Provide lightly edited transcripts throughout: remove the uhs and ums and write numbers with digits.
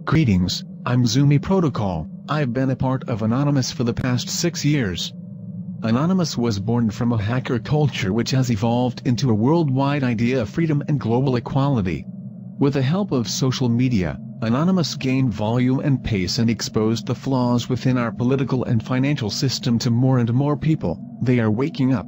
Greetings, I'm Zumi Protocol. I've been a part of Anonymous for the past 6 years. Anonymous was born from a hacker culture which has evolved into a worldwide idea of freedom and global equality. With the help of social media, Anonymous gained volume and pace and exposed the flaws within our political and financial system to more and more people. They are waking up.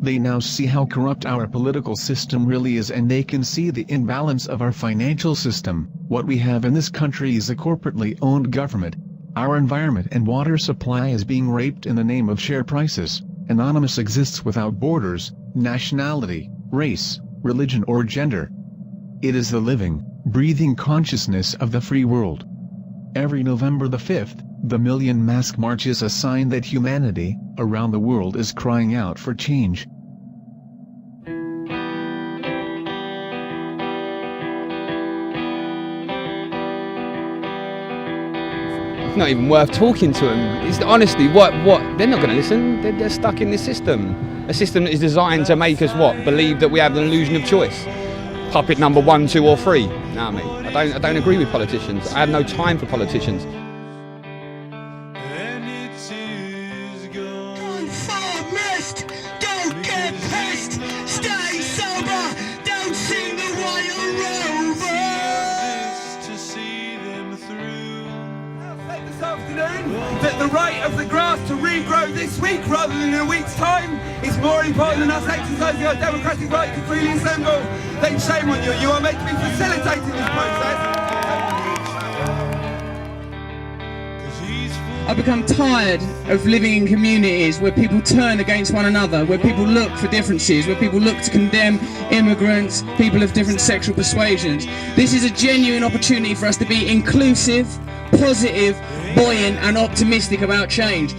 They now see how corrupt our political system really is, and they can see the imbalance of our financial system. What we have in this country is a corporately owned government. Our environment and water supply is being raped in the name of share prices. Anonymous exists without borders, nationality, race, religion or gender. It is the living, breathing consciousness of the free world. Every November the 5th, the Million Mask March is a sign that humanity, around the world, is crying out for change. It's not even worth talking to them. It's honestly, what? They're not going to listen. They're stuck in this system. A system that is designed to make us believe that we have an illusion of choice. Puppet number 1, 2 or 3. Nah, mate. I don't agree with politicians. I have no time for politicians. Don't fall mist, don't get pissed, stay sober, don't sing the Royal Rover. To see them through. I'll say this afternoon that the rate of the grass to regrow this week rather than in a week's time is more important than us exercising our democratic right to freely assemble. Then shame on you, you are meant to be facilitating this process. I've become tired of living in communities where people turn against one another, where people look for differences, where people look to condemn immigrants, people of different sexual persuasions. This is a genuine opportunity for us to be inclusive, positive, buoyant and optimistic about change.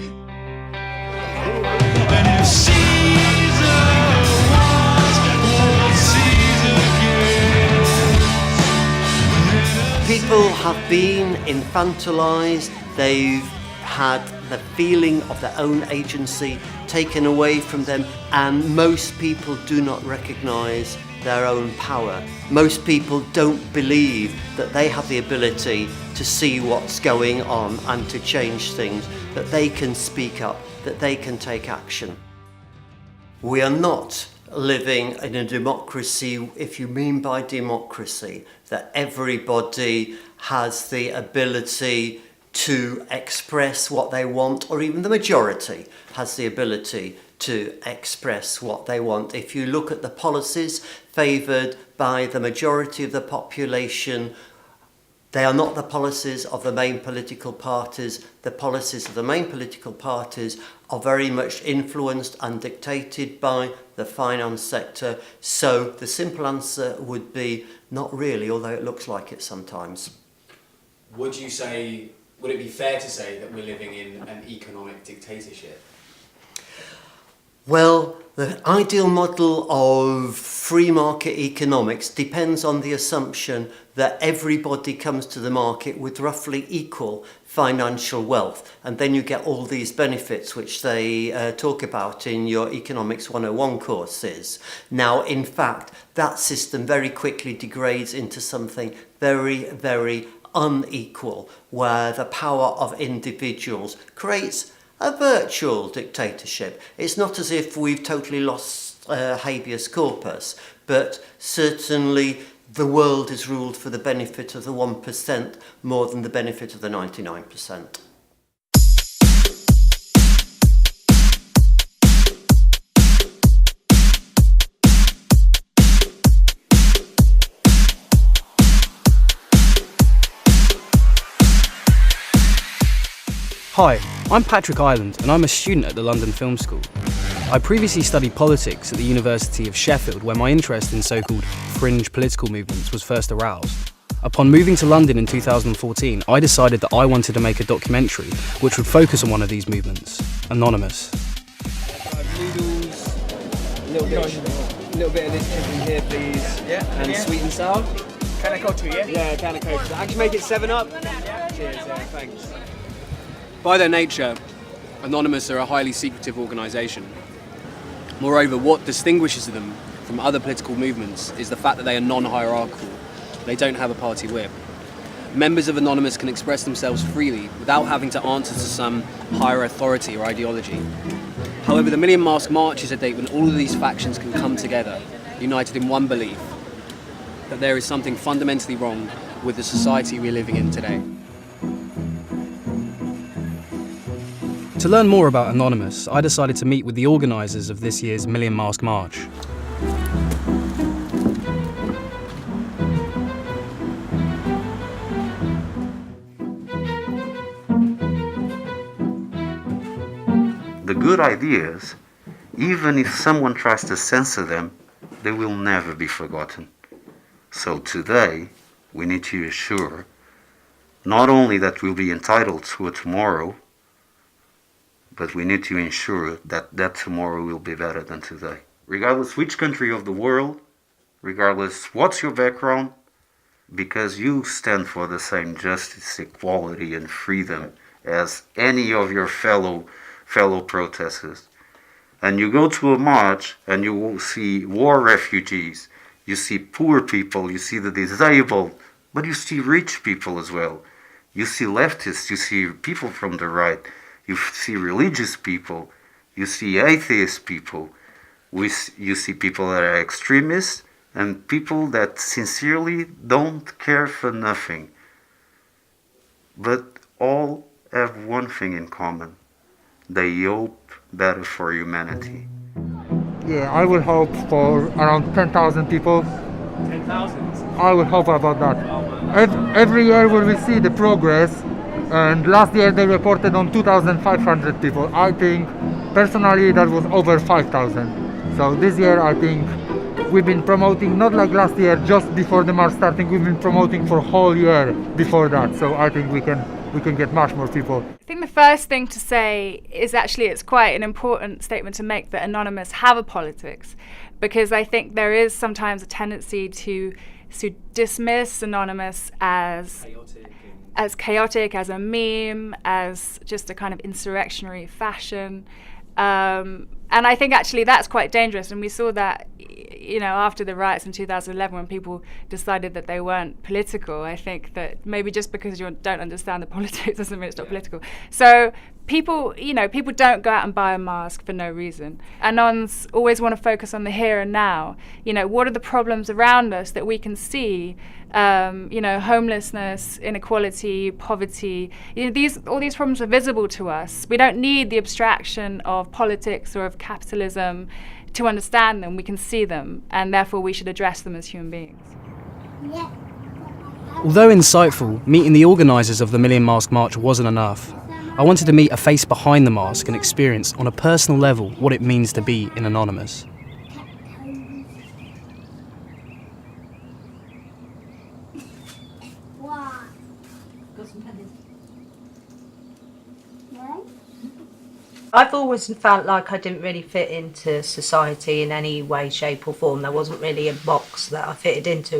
People have been infantilized, they've had the feeling of their own agency taken away from them, and most people do not recognize their own power. Most people don't believe that they have the ability to see what's going on and to change things, that they can speak up, that they can take action. We are not living in a democracy, if you mean by democracy that everybody has the ability to express what they want, or even the majority has the ability to express what they want. If you look at the policies favoured by the majority of the population, they are not the policies of the main political parties. The policies of the main political parties are very much influenced and dictated by the finance sector. So the simple answer would be not really, although it looks like it sometimes. Would it be fair to say that we're living in an economic dictatorship? Well, the ideal model of free market economics depends on the assumption that everybody comes to the market with roughly equal financial wealth, and then you get all these benefits which they talk about in your Economics 101 courses. Now, in fact, that system very quickly degrades into something very, very unequal, where the power of individuals creates a virtual dictatorship. It's not as if we've totally lost habeas corpus, but certainly the world is ruled for the benefit of the 1% more than the benefit of the 99%. Hi, I'm Patrick Ireland and I'm a student at the London Film School. I previously studied politics at the University of Sheffield, where my interest in so-called fringe political movements was first aroused. Upon moving to London in 2014, I decided that I wanted to make a documentary which would focus on one of these movements, Anonymous. Noodles, a little bit of this chicken here, please. Yeah. And sweet and sour. Can I go to, yeah? Yeah, can of Coke. Actually make it 7-Up. Yeah. Cheers, thanks. By their nature, Anonymous are a highly secretive organisation. Moreover, what distinguishes them from other political movements is the fact that they are non-hierarchical. They don't have a party whip. members of Anonymous can express themselves freely without having to answer to some higher authority or ideology. However, the Million Mask March is a date when all of these factions can come together, united in one belief, that there is something fundamentally wrong with the society we're living in today. To learn more about Anonymous, I decided to meet with the organisers of this year's Million Mask March. The good ideas, even if someone tries to censor them, they will never be forgotten. So today, we need to assure not only that we'll be entitled to a tomorrow, but we need to ensure that that tomorrow will be better than today. Regardless which country of the world, regardless what's your background, because you stand for the same justice, equality, and freedom as any of your fellow protesters. And you go to a march and you will see war refugees, you see poor people, you see the disabled, but you see rich people as well. You see leftists, you see people from the right, you see religious people, you see atheist people, you see people that are extremists, and people that sincerely don't care for nothing. But all have one thing in common. They hope better for humanity. Yeah, I would hope for around 10,000 people. 10,000? I would hope about that. Every year we will see the progress, and last year they reported on 2,500 people. I think, personally, that was over 5,000. So this year I think we've been promoting, not like last year, just before the march starting, we've been promoting for a whole year before that. So I think we can get much more people. I think the first thing to say is actually it's quite an important statement to make that Anonymous have a politics, because I think there is sometimes a tendency to dismiss Anonymous as chaotic, as a meme, as just a kind of insurrectionary fashion. And I think actually that's quite dangerous, and we saw that, you know, after the riots in 2011 when people decided that they weren't political. I think that maybe just because you don't understand the politics doesn't mean it's not political. So people don't go out and buy a mask for no reason. Anons always want to focus on the here and now. You know, what are the problems around us that we can see? Homelessness, inequality, poverty. You know, all these problems are visible to us. We don't need the abstraction of politics or of capitalism to understand them. We can see them, and therefore we should address them as human beings. Although insightful, meeting the organisers of the Million Mask March wasn't enough. I wanted to meet a face behind the mask and experience on a personal level what it means to be in Anonymous. I've always felt like I didn't really fit into society in any way, shape or form. There wasn't really a box that I fitted into.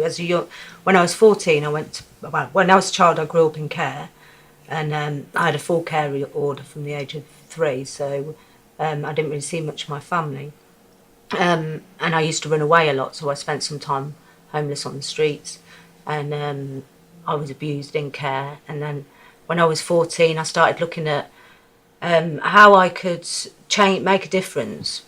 When I was 14, when I was a child, I grew up in care, and I had a full care order from the age of 3, so I didn't really see much of my family. And I used to run away a lot, so I spent some time homeless on the streets, and I was abused in care. And then when I was 14, I started looking at how I could make a difference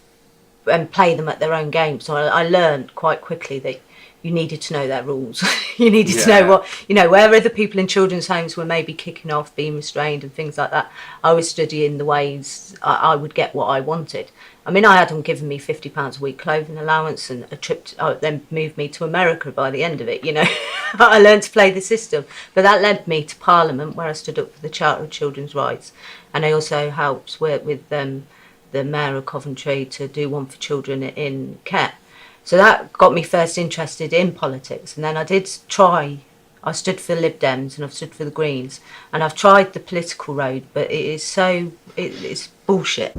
and play them at their own game. So I learned quite quickly that you needed to know their rules. You needed to know where other people in children's homes were maybe kicking off, being restrained and things like that. I was studying the ways I would get what I wanted. I mean, I had them giving me £50 a week clothing allowance and a trip then moved me to America by the end of it, you know. I learned to play the system. But that led me to Parliament, where I stood up for the Charter of Children's Rights. And I also helped work with the Mayor of Coventry to do one for children in care. So that got me first interested in politics. And then I stood for the Lib Dems and I've stood for the Greens. And I've tried the political road, but it's bullshit.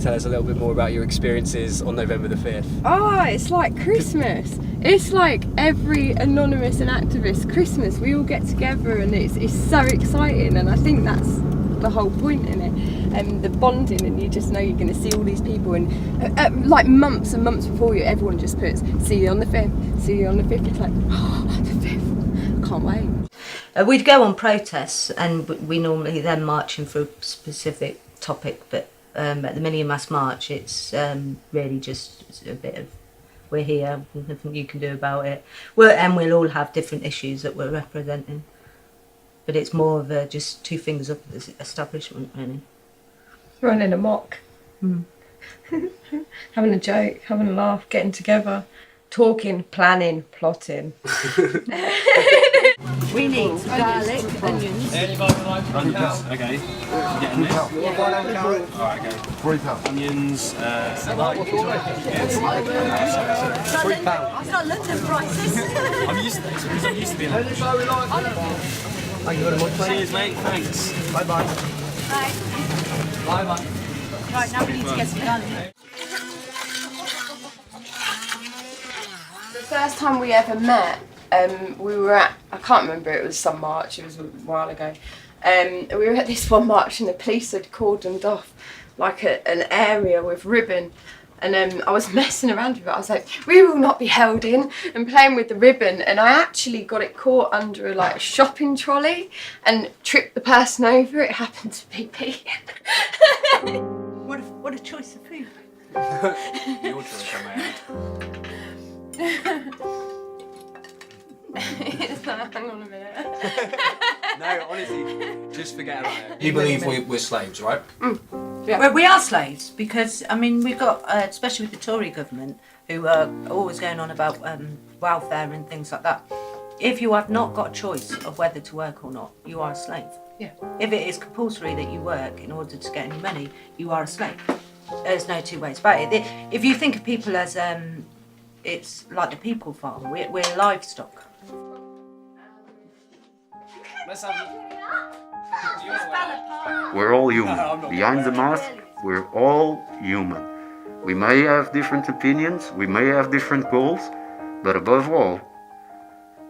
Tell us a little bit more about your experiences on November the 5th. Oh, it's like Christmas. It's like every Anonymous and activist Christmas. We all get together and it's so exciting, and I think that's the whole point in it. And the bonding, and you just know you're going to see all these people, and like months and months before you, everyone just puts, see you on the 5th, see you on the 5th. It's like, oh, the 5th, can't wait. We'd go on protests, and we normally then marching for a specific topic. But at the Million Mass March, it's really just a bit of, we're here, nothing you can do about it. And we'll all have different issues that we're representing. But it's more of just two fingers up at the establishment, really. Running amok. Having a joke, having a laugh, getting together, talking, planning, plotting. We need some garlic, onions. Okay. Getting this? Alright, okay. £3. Onions, £3. It's not London prices. I'm used to this because I'm used to being like this. Thank you very much, mate. Cheers, mate. Thanks. Bye-bye. Bye. Bye-bye. Right, now we need to get some garlic. The first time we ever met, we were at, I can't remember, it was some march, it was a while ago. We were at this one march and the police had cordoned off like an area with ribbon. And I was messing around with it. I was like, we will not be held in, and playing with the ribbon. And I actually got it caught under a shopping trolley and tripped the person over. It happened to be me. What a choice of food. Your choice, I Hang on a minute. No, honestly, just forget about it. You believe we're slaves, right? Yeah. Well, we are slaves because, I mean, we've got, especially with the Tory government, who are always going on about welfare and things like that. If you have not got a choice of whether to work or not, you are a slave. Yeah. If it is compulsory that you work in order to get any money, you are a slave. There's no two ways about it. If you think of people as, it's like the people farm, we're livestock. Let's have We're all human. Behind the mask, we're all human. We may have different opinions, we may have different goals, but above all,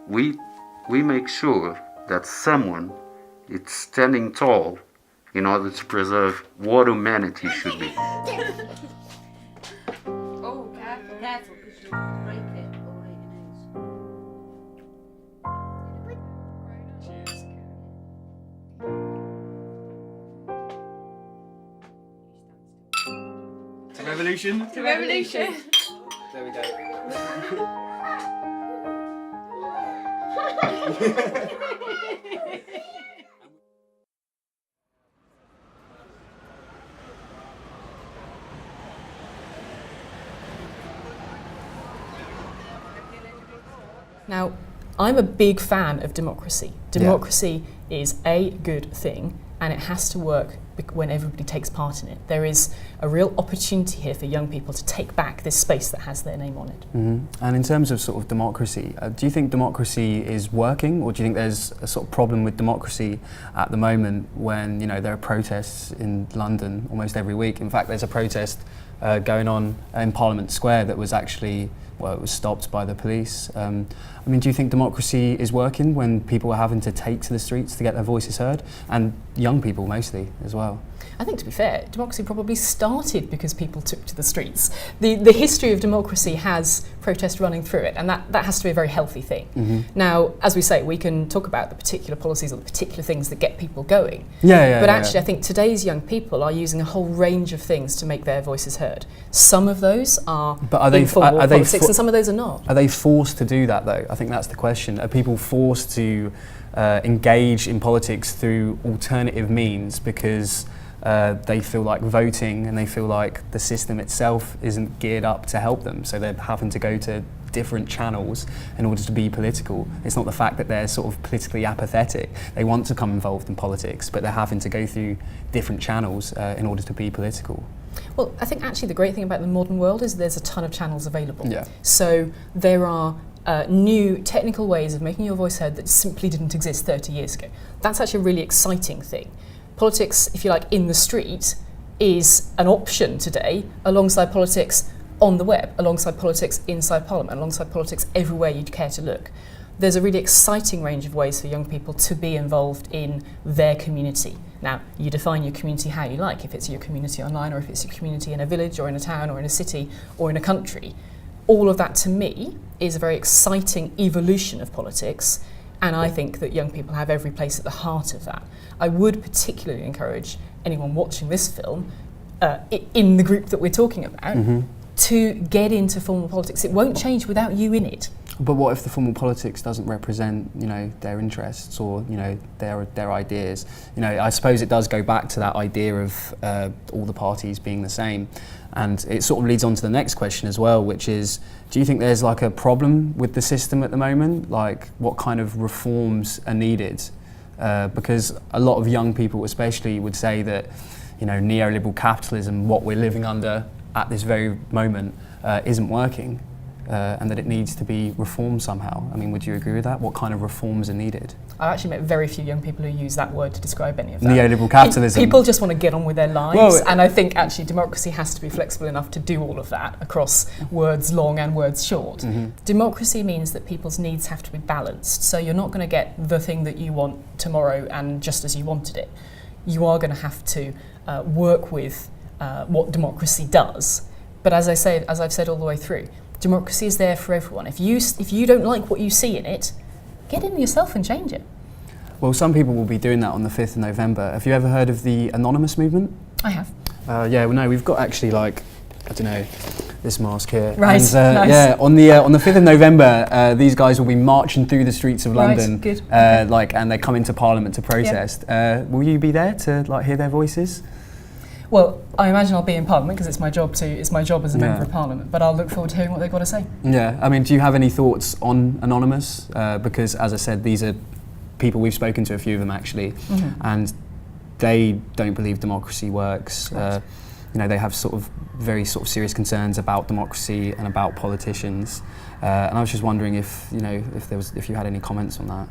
we make sure that someone is standing tall in order to preserve what humanity should be. Oh, careful, because you'll break it or break your nose. To revolution? To revolution. There we go. Now, I'm a big fan of democracy. Democracy is a good thing, and it has to work when everybody takes part in it. There is a real opportunity here for young people to take back this space that has their name on it. Mm-hmm. And in terms of sort of democracy, do you think democracy is working, or do you think there's a sort of problem with democracy at the moment when, you know, there are protests in London almost every week? In fact, there's a protest going on in Parliament Square that was actually, well, it was stopped by the police. I mean, do you think democracy is working when people are having to take to the streets to get their voices heard? And young people mostly as well. I think, to be fair, democracy probably started because people took to the streets. The history of democracy has protest running through it, and that has to be a very healthy thing. Mm-hmm. Now, as we say, we can talk about the particular policies or the particular things that get people going. But actually, I think today's young people are using a whole range of things to make their voices heard. Some of those are informal politics, and some of those are not. Are they forced to do that, though? I think that's the question. Are people forced to engage in politics through alternative means because they feel like voting and they feel like the system itself isn't geared up to help them, so they're having to go to different channels in order to be political? It's not the fact that they're sort of politically apathetic. They want to come involved in politics, but they're having to go through different channels in order to be political. Well, I think actually the great thing about the modern world is there's a ton of channels available. Yeah. So there are new technical ways of making your voice heard that simply didn't exist 30 years ago. That's actually a really exciting thing. Politics, if you like, in the street is an option today alongside politics on the web, alongside politics inside Parliament, alongside politics everywhere you'd care to look. There's a really exciting range of ways for young people to be involved in their community. Now, you define your community how you like, if it's your community online or if it's your community in a village or in a town or in a city or in a country. All of that, to me, is a very exciting evolution of politics, And I think that young people have every place at the heart of that. I would particularly encourage anyone watching this film, in the group that we're talking about, to get into formal politics. It won't change without you in it. But what if the formal politics doesn't represent, their interests or, their ideas? I suppose it does go back to that idea of all the parties being the same. And it sort of leads on to the next question as well, which is, do you think there's like a problem with the system at the moment? Like, what kind of reforms are needed? Because a lot of young people especially would say that, neoliberal capitalism, what we're living under at this very moment, isn't working. And that it needs to be reformed somehow. I mean, would you agree with that? What kind of reforms are needed? I've actually met very few young people who use that word to describe any of that. Neoliberal capitalism. People just want to get on with their lives, and I think actually democracy has to be flexible enough to do all of that across words long and words short. Democracy means that people's needs have to be balanced, so you're not going to get the thing that you want tomorrow and just as you wanted it. You are going to have to work with what democracy does. But as I've said all the way through, democracy is there for everyone. If you don't like what you see in it, get in yourself and change it. Well, some people will be doing that on the 5th of November. Have you ever heard of the Anonymous movement? I have. We've got actually this mask here. Right, and, nice. Yeah, on the 5th of November, these guys will be marching through the streets of London. Right, good. And they come into Parliament to protest. Yep. Will you be there to hear their voices? Well, I imagine I'll be in Parliament because it's my job as a member of Parliament, but I'll look forward to hearing what they've got to say. Yeah, I mean, do you have any thoughts on Anonymous? Because, as I said, these are people, we've spoken to a few of them actually, and they don't believe democracy works. Right. They have very serious concerns about democracy and about politicians. And I was just wondering if you had any comments on that.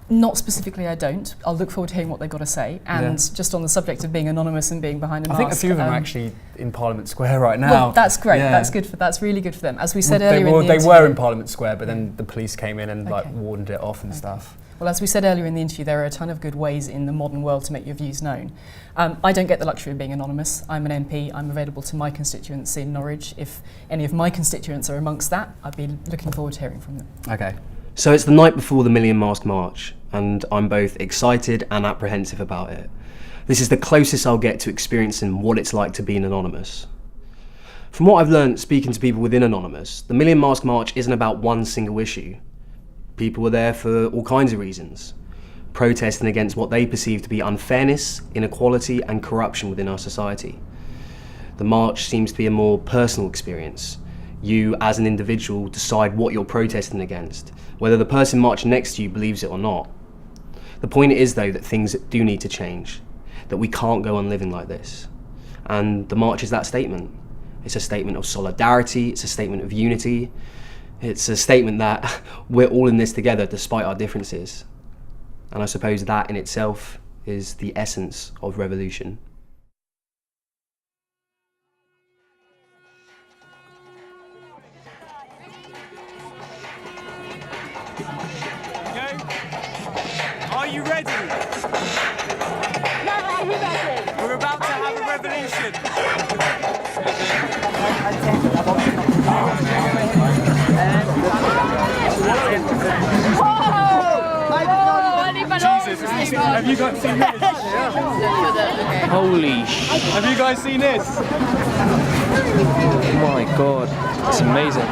Not specifically, I don't. I'll look forward to hearing what they've got to say. And just on the subject of being anonymous and being behind a mask, I think a few of them are actually in Parliament Square right now. Well, that's great. Yeah. That's really good for them. As we said earlier in the interview, they were in Parliament Square, but then the police came in and warded it off and stuff. Well, as we said earlier in the interview, there are a ton of good ways in the modern world to make your views known. I don't get the luxury of being anonymous. I'm an MP. I'm available to my constituents in Norwich. If any of my constituents are amongst that, I'd be looking forward to hearing from them. Okay. So it's the night before the Million Mask March, and I'm both excited and apprehensive about it. This is the closest I'll get to experiencing what it's like to be an Anonymous. From what I've learned speaking to people within Anonymous, the Million Mask March isn't about one single issue. People are there for all kinds of reasons, protesting against what they perceive to be unfairness, inequality and corruption within our society. The march seems to be a more personal experience. You, as an individual, decide what you're protesting against, whether the person marching next to you believes it or not. The point is, though, that things do need to change, that we can't go on living like this. And the march is that statement. It's a statement of solidarity, it's a statement of unity, it's a statement that we're all in this together despite our differences. And I suppose that in itself is the essence of revolution. Are you ready? We're about to have a revolution. Jesus, have you guys seen this? Holy sh! Have you guys seen this? Oh my god, it's amazing.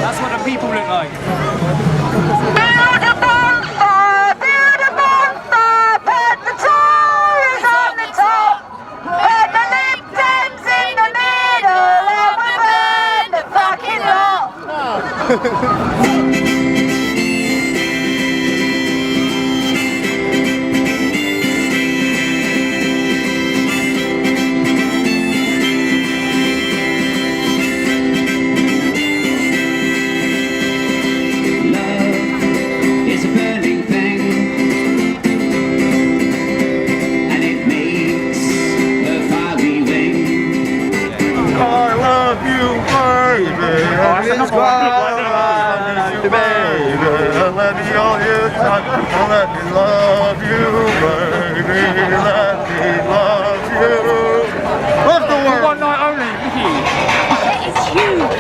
That's what the people look like.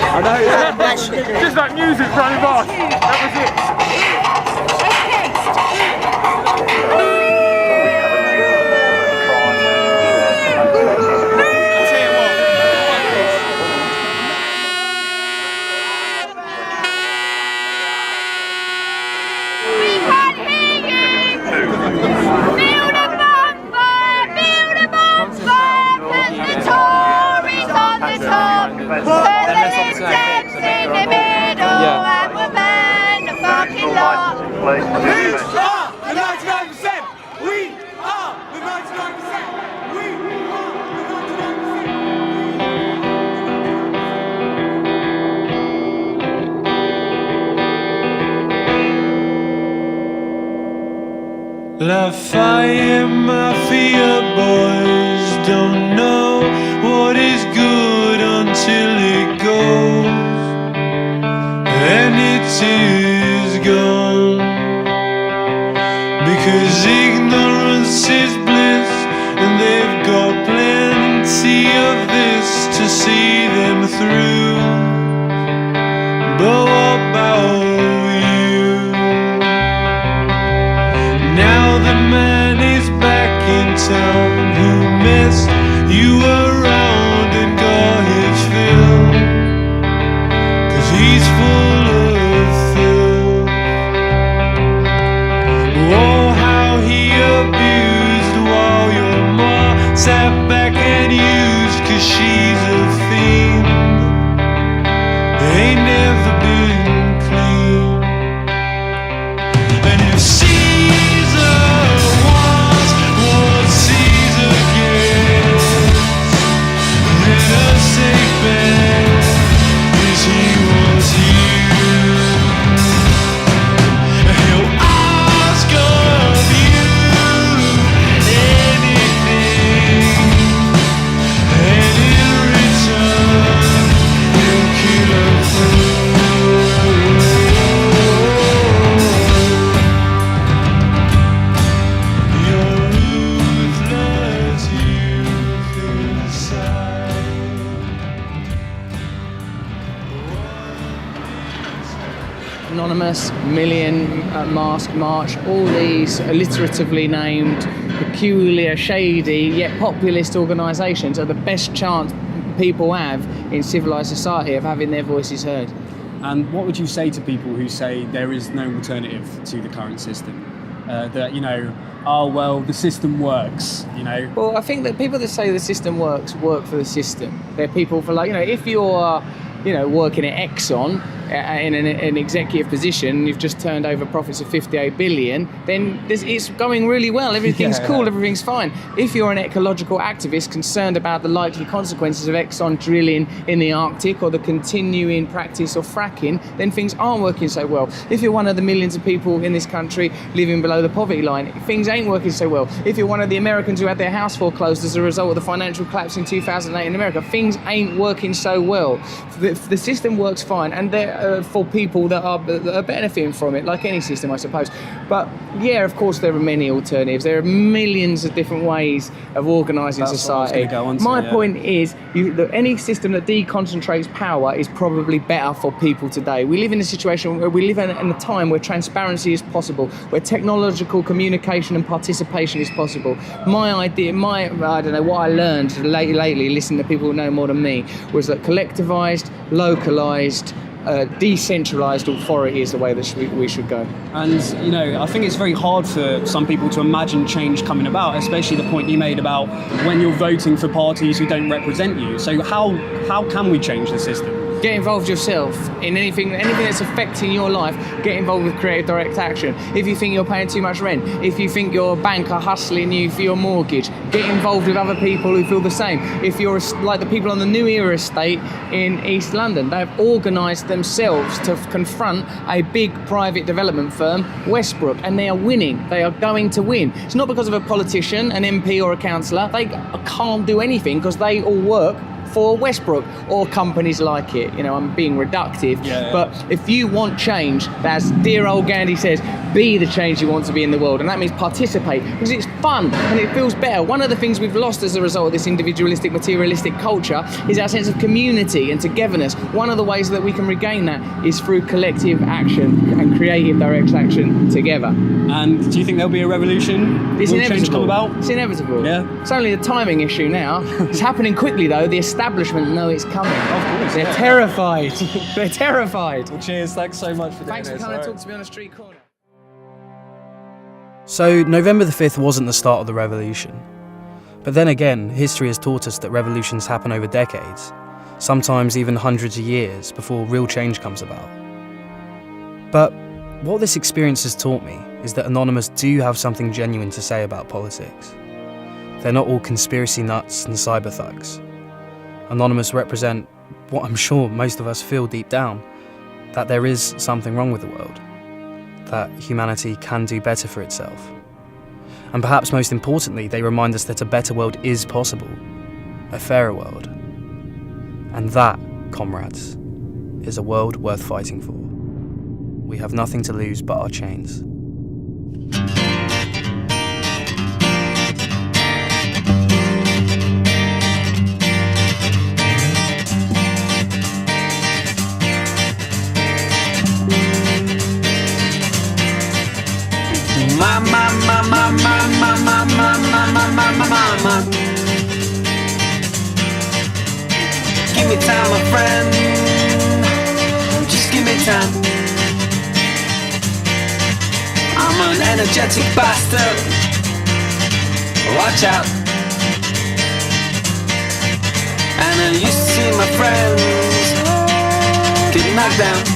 I know, yeah. Just like music running past. That was it. Lafayette Mafia boys don't know what is good until it goes, and it is gone. Because ignorance is bliss, and they've got plenty of this to see them through. But what about you? Now the man is back in town who messed you around and got his fill, 'cause he's full of filth. Oh, how he abused while your ma sat back and used, 'cause she's a fiend, ain't never been clean. And if Caesar wants what Caesar gets, then a safe bet is he wants you. He'll ask of you anything, and in return he'll kill a fool. You're ruthless, youth inside. Anonymous, Million Mask March, all these alliteratively named, peculiar, shady, yet populist organisations are the best chance people have in civilised society of having their voices heard. And what would you say to people who say there is no alternative to the current system? That, you know, oh, well, the system works, you know? Well, I think that people that say the system work for the system. They're people for, like, you know, if you're, you know, working at Exxon in an executive position, you've just turned over profits of 58 billion, then it's going really well, everything's cool, everything's fine. If you're an ecological activist concerned about the likely consequences of Exxon drilling in the Arctic or the continuing practice of fracking, then things aren't working so well. If you're one of the millions of people in this country living below the poverty line, things ain't working so well. If you're one of the Americans who had their house foreclosed as a result of the financial collapse in 2008 in America, things ain't working so well. The system works fine, and they're for people that are benefiting from it, like any system, I suppose. But yeah, of course, there are many alternatives. There are millions of different ways of organising society. My point is, that any system that deconcentrates power is probably better for people today. We live in a situation where we live in a time where transparency is possible, where technological communication and participation is possible. My idea, I don't know, what I learned lately, listening to people who know more than me, was that collectivised, localised, decentralised authority is the way that we should go. And, you know, I think it's very hard for some people to imagine change coming about, especially the point you made about when you're voting for parties who don't represent you. So how can we change the system? Get involved yourself in anything that's affecting your life. Get involved with creative direct action. If you think you're paying too much rent, if you think your bank are hustling you for your mortgage, get involved with other people who feel the same. If you're like the people on the New Era estate in East London, they've organised themselves to confront a big private development firm, Westbrook, and they are winning. They are going to win. It's not because of a politician, an MP or a councillor. They can't do anything because they all work for Westbrook or companies like it. You know, I'm being reductive, but if you want change, as dear old Gandhi says, be the change you want to be in the world, and that means participate, because it's fun and it feels better. One of the things we've lost as a result of this individualistic, materialistic culture is our sense of community and togetherness. One of the ways that we can regain that is through collective action and creative direct action together. And do you think there'll be a revolution? It's Will inevitable. change come about? It's inevitable. Yeah. It's only a timing issue now. It's happening quickly though. The establishment know it's coming. Of course. They're terrified. They're terrified. Well, cheers. Thanks so much for doing Thanks for this. coming to talk to me on a street corner. So November the 5th wasn't the start of the revolution. But then again, history has taught us that revolutions happen over decades, sometimes even hundreds of years before real change comes about. But what this experience has taught me is that Anonymous do have something genuine to say about politics. They're not all conspiracy nuts and cyber thugs. Anonymous represent what I'm sure most of us feel deep down, that there is something wrong with the world, that humanity can do better for itself. And perhaps most importantly, they remind us that a better world is possible, a fairer world. And that, comrades, is a world worth fighting for. We have nothing to lose but our chains. Mama. Give me time, my friend. Just give me time. I'm an energetic bastard. Watch out. And I used to see my friends get knocked down.